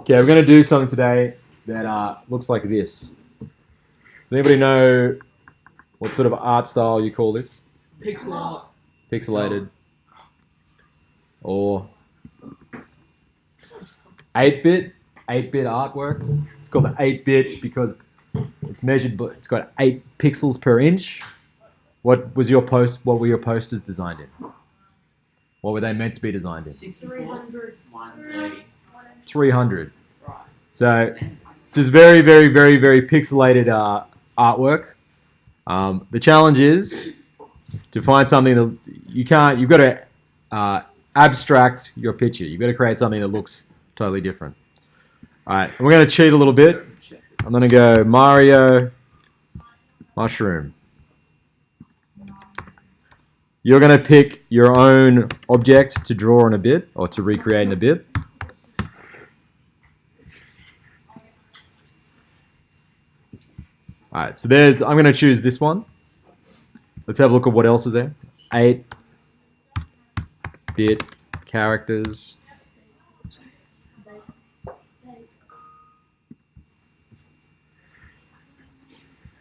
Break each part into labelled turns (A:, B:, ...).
A: Okay, we're going to do something today that looks like this. Does anybody know what sort of art style you call this?
B: Pixel art.
A: Pixelated. Or 8-bit? 8-bit artwork. It's called the 8-bit because it's measured, but it's got 8 pixels per inch. What were your posters designed in? What were they meant to be designed in?
B: 300. 130.
A: 300.
B: Right.
A: So it's just very, very, very, very pixelated artwork. The challenge is to find something that you can't. You've got to abstract your picture. You've got to create something that looks totally different. All right, we're going to cheat a little bit. I'm going to go Mario Mushroom. You're going to pick your own object to draw in a bit or to recreate in a bit. All right, so I'm going to choose this one. Let's have a look at what else is there. 8-bit characters.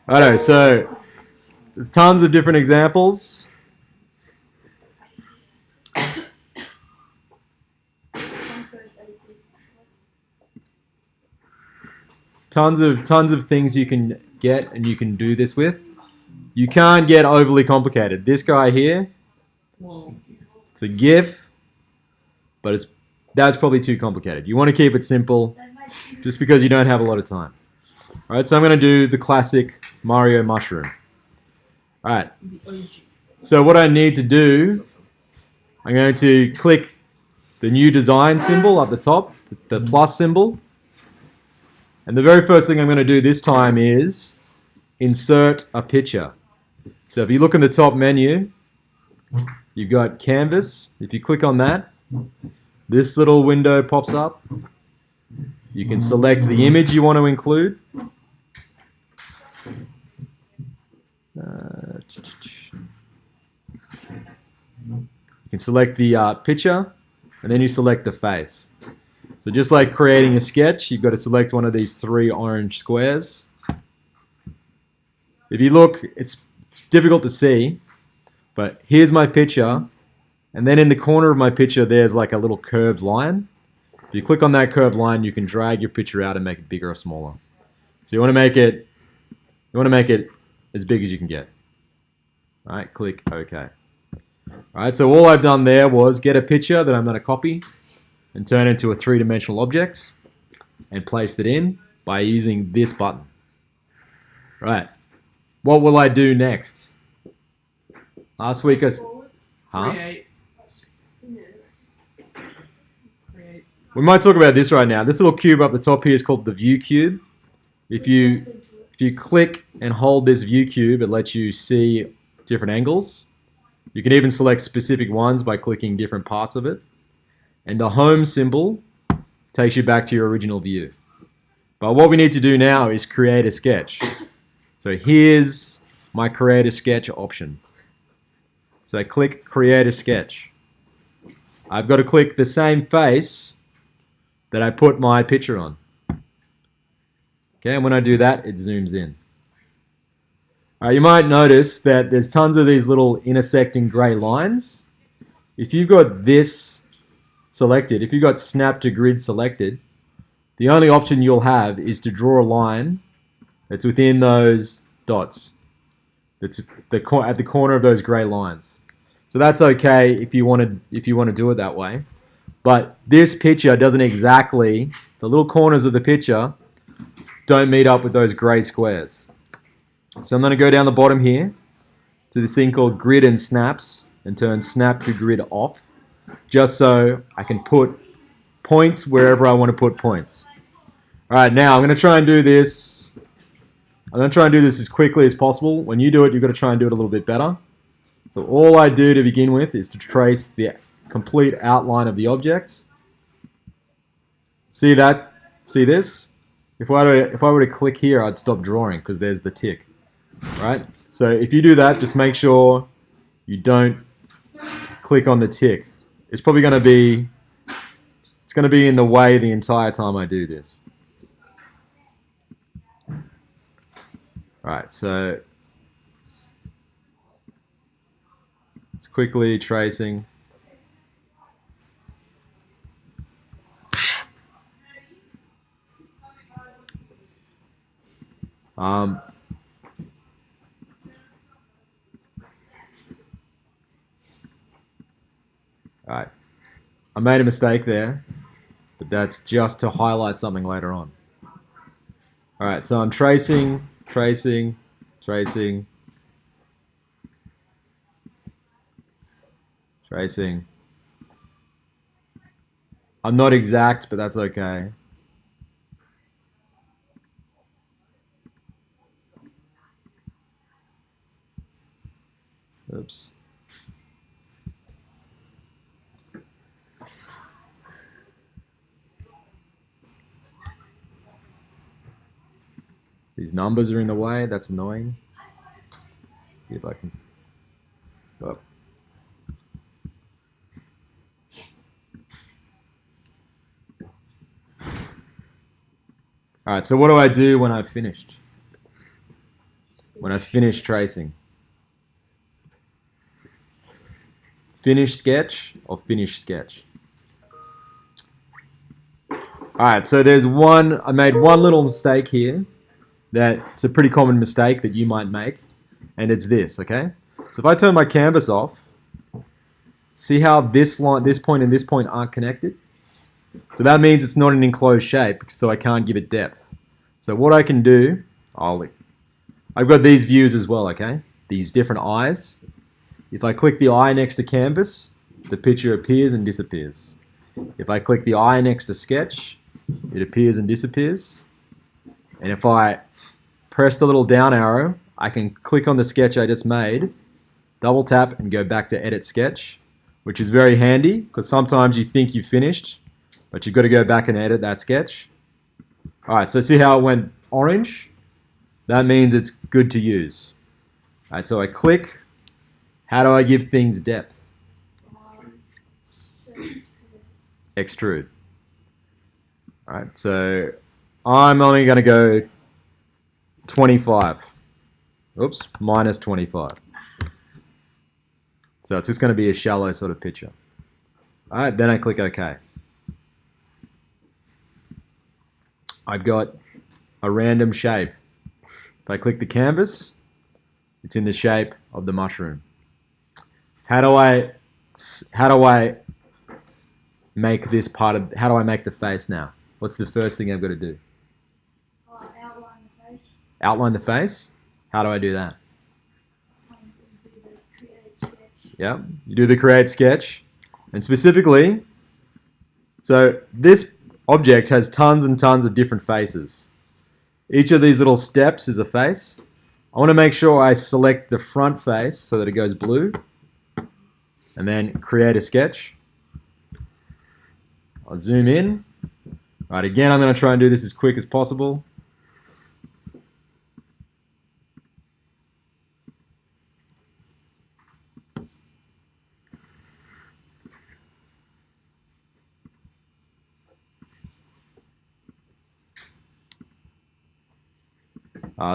A: Alright, so there's tons of different examples. Tons of things you can get and you can do this with. You can't get overly complicated. This guy here, it's a GIF, but that's probably too complicated. You want to keep it simple just because you don't have a lot of time. Alright, so I'm going to do the classic Mario Mushroom. Alright, so what I need to do, I'm going to click the new design symbol up the top, the plus symbol. And the very first thing I'm going to do this time is insert a picture. So if you look in the top menu, you've got Canvas. If you click on that, this little window pops up. You can select the image you want to include. You can select the picture, and then you select the face. So just like creating a sketch, you've got to select one of these 3 orange squares. If you look, it's difficult to see, but here's my picture, and then in the corner of my picture there's like a little curved line. If you click on that curved line, you can drag your picture out and make it bigger or smaller. So you want to make it as big as you can get. All right, click OK. All right, so all I've done there was get a picture that I'm going to copy and turn into a 3-dimensional object and place it in by using this button. Right. What will I do next? Last week
B: Create.
A: We might talk about this right now. This little cube up the top here is called the view cube. If you click and hold this view cube, it lets you see different angles. You can even select specific ones by clicking different parts of it. And the home symbol takes you back to your original view. But what we need to do now is create a sketch. So here's my create a sketch option. So I click create a sketch. I've got to click the same face that I put my picture on. Okay, and when I do that, it zooms in. You might notice that there's tons of these little intersecting gray lines. If you've got this selected, if you've got snap to grid selected, the only option you'll have is to draw a line that's within those dots. That's at the corner of those gray lines. So that's okay if you want to do it that way. But this picture doesn't exactly, the little corners of the picture don't meet up with those gray squares. So I'm going to go down the bottom here to this thing called grid and snaps and turn snap to grid off, just so I can put points wherever I want to put points. All right, now I'm going to try and do this. I'm going to try and do this as quickly as possible. When you do it, you've got to try and do it a little bit better. So all I do to begin with is to trace the complete outline of the object. See that? See this? If I were to click here, I'd stop drawing because there's the tick. Right? So if you do that, just make sure you don't click on the tick. It's probably going to be It's going to be in the way the entire time I do this. Right, so it's quickly tracing. Alright, I made a mistake there, but that's just to highlight something later on. Alright, so I'm tracing, tracing, tracing, tracing. I'm not exact, but that's okay. Oops. These numbers are in the way. That's annoying. See if I can. Oh. All right. So what do I do when I've finished? When I've finished tracing? Finish sketch or finish sketch? All right. So there's one. I made one little mistake here. That's a pretty common mistake that you might make, and it's this, okay? So if I turn my canvas off, see how this line, this point and this point aren't connected? So that means it's not an enclosed shape, so I can't give it depth. So what I can do, I've got these views as well, okay? These different eyes. If I click the eye next to canvas, the picture appears and disappears. If I click the eye next to sketch, it appears and disappears. And if I press the little down arrow, I can click on the sketch I just made, double tap and go back to edit sketch, which is very handy because sometimes you think you've finished, but you've got to go back and edit that sketch. All right, so see how it went orange? That means it's good to use. All right, so I click. How do I give things depth? Extrude. All right, so I'm only going to go 25. Oops, minus 25. So it's just going to be a shallow sort of picture. All right, then I click OK. I've got a random shape. If I click the canvas, it's in the shape of the mushroom. How do I make this part of, how do I make the face now? What's the first thing I've got to do?
C: Outline the face.
A: Outline the face? How do I do that?
C: Do the create sketch.
A: Yeah, you do the create sketch. And specifically, so this object has tons and tons of different faces. Each of these little steps is a face. I want to make sure I select the front face so that it goes blue. And then create a sketch. I'll zoom in. Right, again, I'm going to try and do this as quick as possible.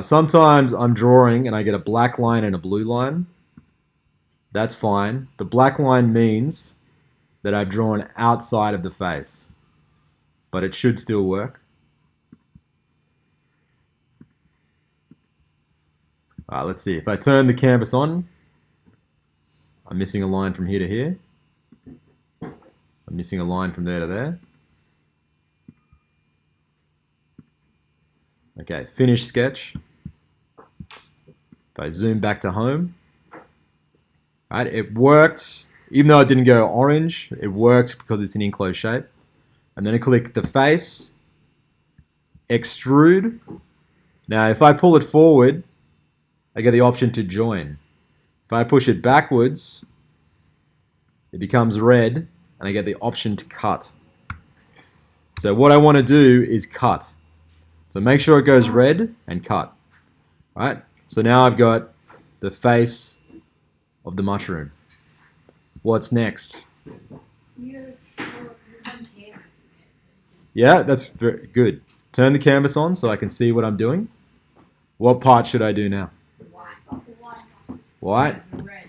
A: Sometimes I'm drawing and I get a black line and a blue line. That's fine. The black line means that I've drawn outside of the face, but it should still work. Let's see. If I turn the canvas on, I'm missing a line from here to here. I'm missing a line from there to there. Okay, finish sketch. If I zoom back to home, right, it worked. Even though it didn't go orange, it worked because it's an enclosed shape. And then I click the face, extrude. Now, if I pull it forward, I get the option to join. If I push it backwards, it becomes red, and I get the option to cut. So what I want to do is cut. So make sure it goes red and cut. All right? So now I've got the face of the mushroom. What's next?
C: You one canvas.
A: Yeah, that's very good. Turn the canvas on so I can see what I'm doing. What part should I do now?
C: The white one.
A: White?
B: Red.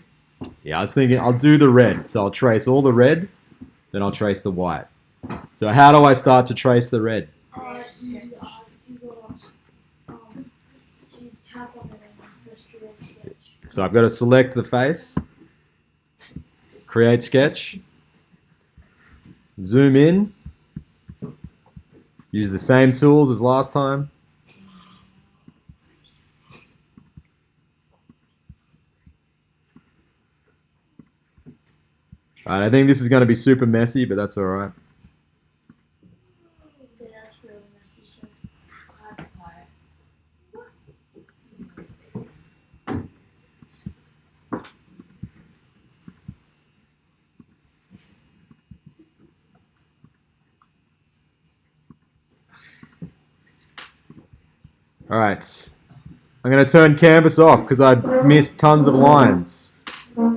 A: Yeah, I was thinking I'll do the red. So I'll trace all the red, then I'll trace the white. So how do I start to trace the red?
C: You go, you tap on it and press create sketch.
A: So I've got to select the face, create sketch, zoom in, use the same tools as last time. Alright, I think this is going to be super messy, but that's alright.
C: Okay, that's really messy. So,
A: Alright, I'm going to turn canvas off because I missed tons of lines.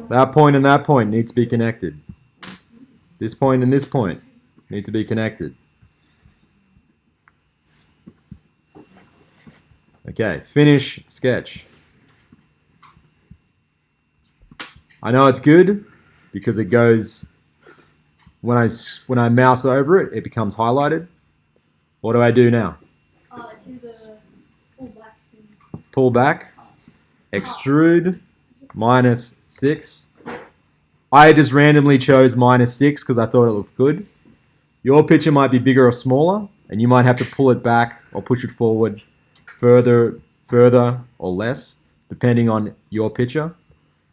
A: That point and that point need to be connected. This point and this point need to be connected. Okay, finish sketch. I know it's good because it goes, when I mouse over it, it becomes highlighted. What do I do now?
C: do the pull back thing.
A: Pull back, extrude, -6. I just randomly chose -6 because I thought it looked good. Your picture might be bigger or smaller, and you might have to pull it back or push it forward further or less, depending on your picture.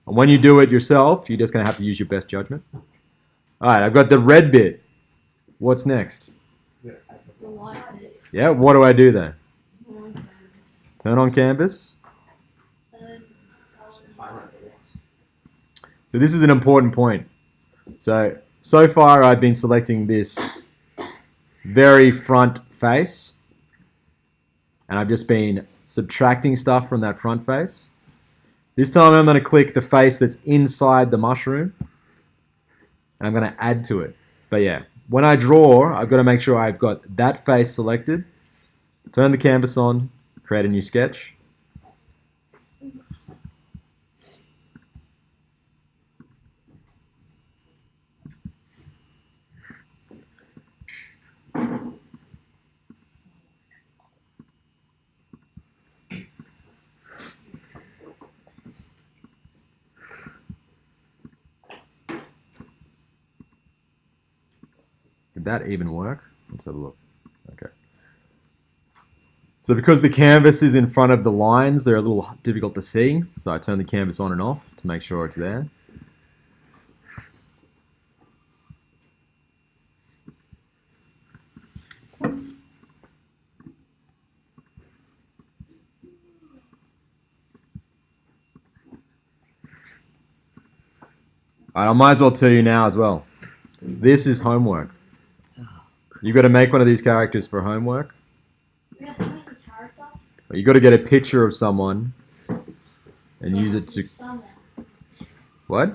A: And when you do it yourself, you're just going to have to use your best judgment. All right, I've got the red bit. What's next?
C: The white bit.
A: Yeah, what do I do then?
C: On canvas.
A: Turn on canvas.
C: Then,
A: So this is an important point. So far I've been selecting this very front face, and I've just been subtracting stuff from that front face. This time I'm going to click the face that's inside the mushroom, and I'm going to add to it. But yeah, when I draw, I've got to make sure I've got that face selected, turn the canvas on, create a new sketch. Did that even work? Let's have a look. Okay. So because the canvas is in front of the lines, they're a little difficult to see. So I turn the canvas on and off to make sure it's there. Alright, I might as well tell you now as well. This is homework. You've got to make one of these characters for homework.
C: we have to make a character.
A: You've got to get a picture of someone and use it to... What?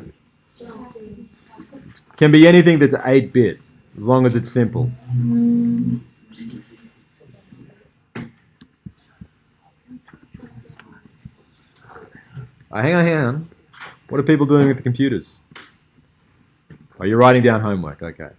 A: It can be anything that's 8-bit, as long as it's simple. Hang on. What are people doing with the computers? Oh, you're writing down homework, okay.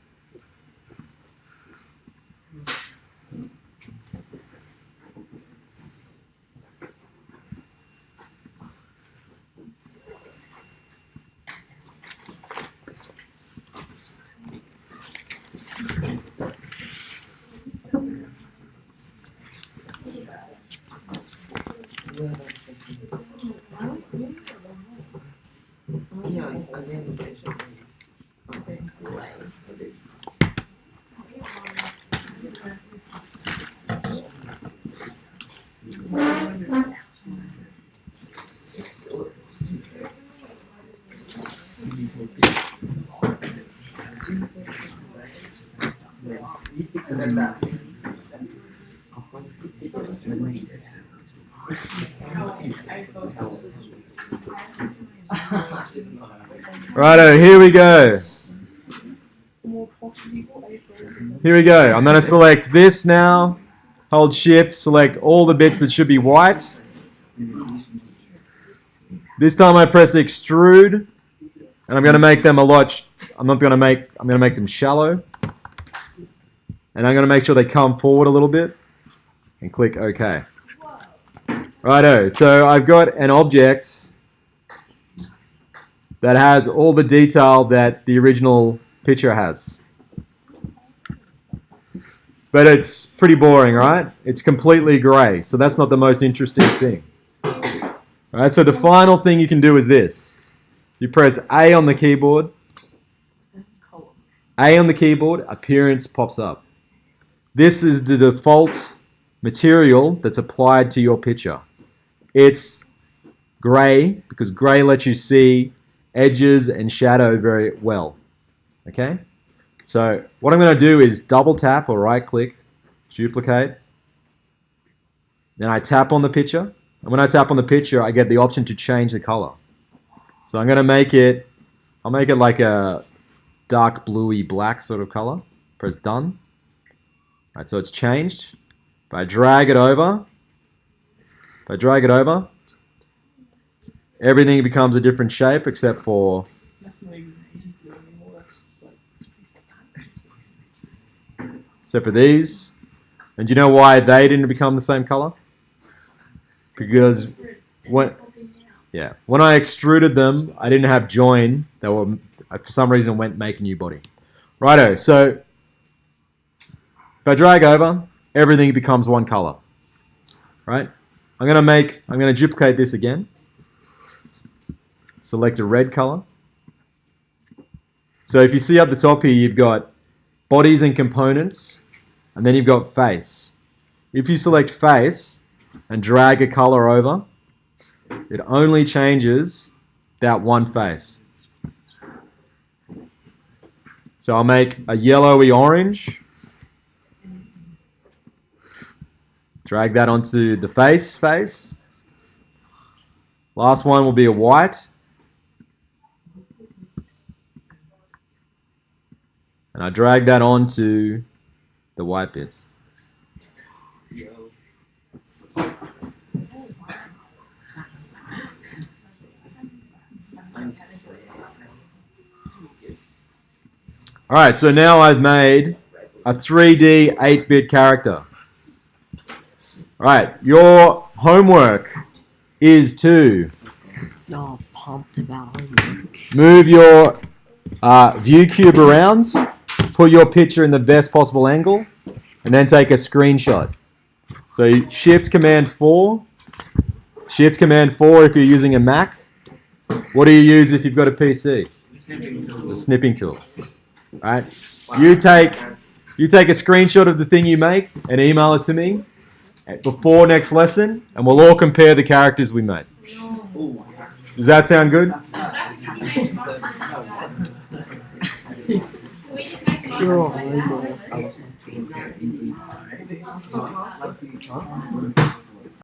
A: Righto, here we go. Here we go. I'm going to select this now. Hold shift, select all the bits that should be white. This time I press extrude, and I'm going to make them I'm going to make them shallow. And I'm going to make sure they come forward a little bit. And click OK. Righto, so I've got an object that has all the detail that the original picture has. But it's pretty boring, right? It's completely grey, so that's not the most interesting thing. Alright, so the final thing you can do is this. You press A on the keyboard. A on the keyboard, appearance pops up. This is the default material that's applied to your picture. It's grey, because grey lets you see edges and shadow very well. Okay? So what I'm going to do is double tap or right click, duplicate. Then I tap on the picture. And when I tap on the picture, I get the option to change the color. So I'm going to I'll make it like a dark bluey black sort of color. Press done. All right, so it's changed. If I drag it over, everything becomes a different shape except for
B: That's not even easy anymore. That's just like
A: these. And do you know why they didn't become the same color? Because when I extruded them, I didn't have join. They were, for some reason, went make a new body. Righto, so if I drag over, everything becomes one color. Right? I'm going to duplicate this again. Select a red color. So if you see up the top here, you've got bodies and components, and then you've got face. If you select face and drag a color over, it only changes that one face. So I'll make a yellowy orange. Drag that onto the face. Last one will be a white. And I drag that onto the white bits. Alright, so now I've made a 3D 8-bit character. Alright, your homework is to
D: Y'all pumped about homework.
A: move your view cube around, put your picture in the best possible angle, and then take a screenshot. So Shift Command 4 if you're using a Mac. What do you use if you've got a PC? The snipping tool. Right? You take a screenshot of the thing you make and email it to me before next lesson, and we'll all compare the characters we made. Does that sound good?
D: You're all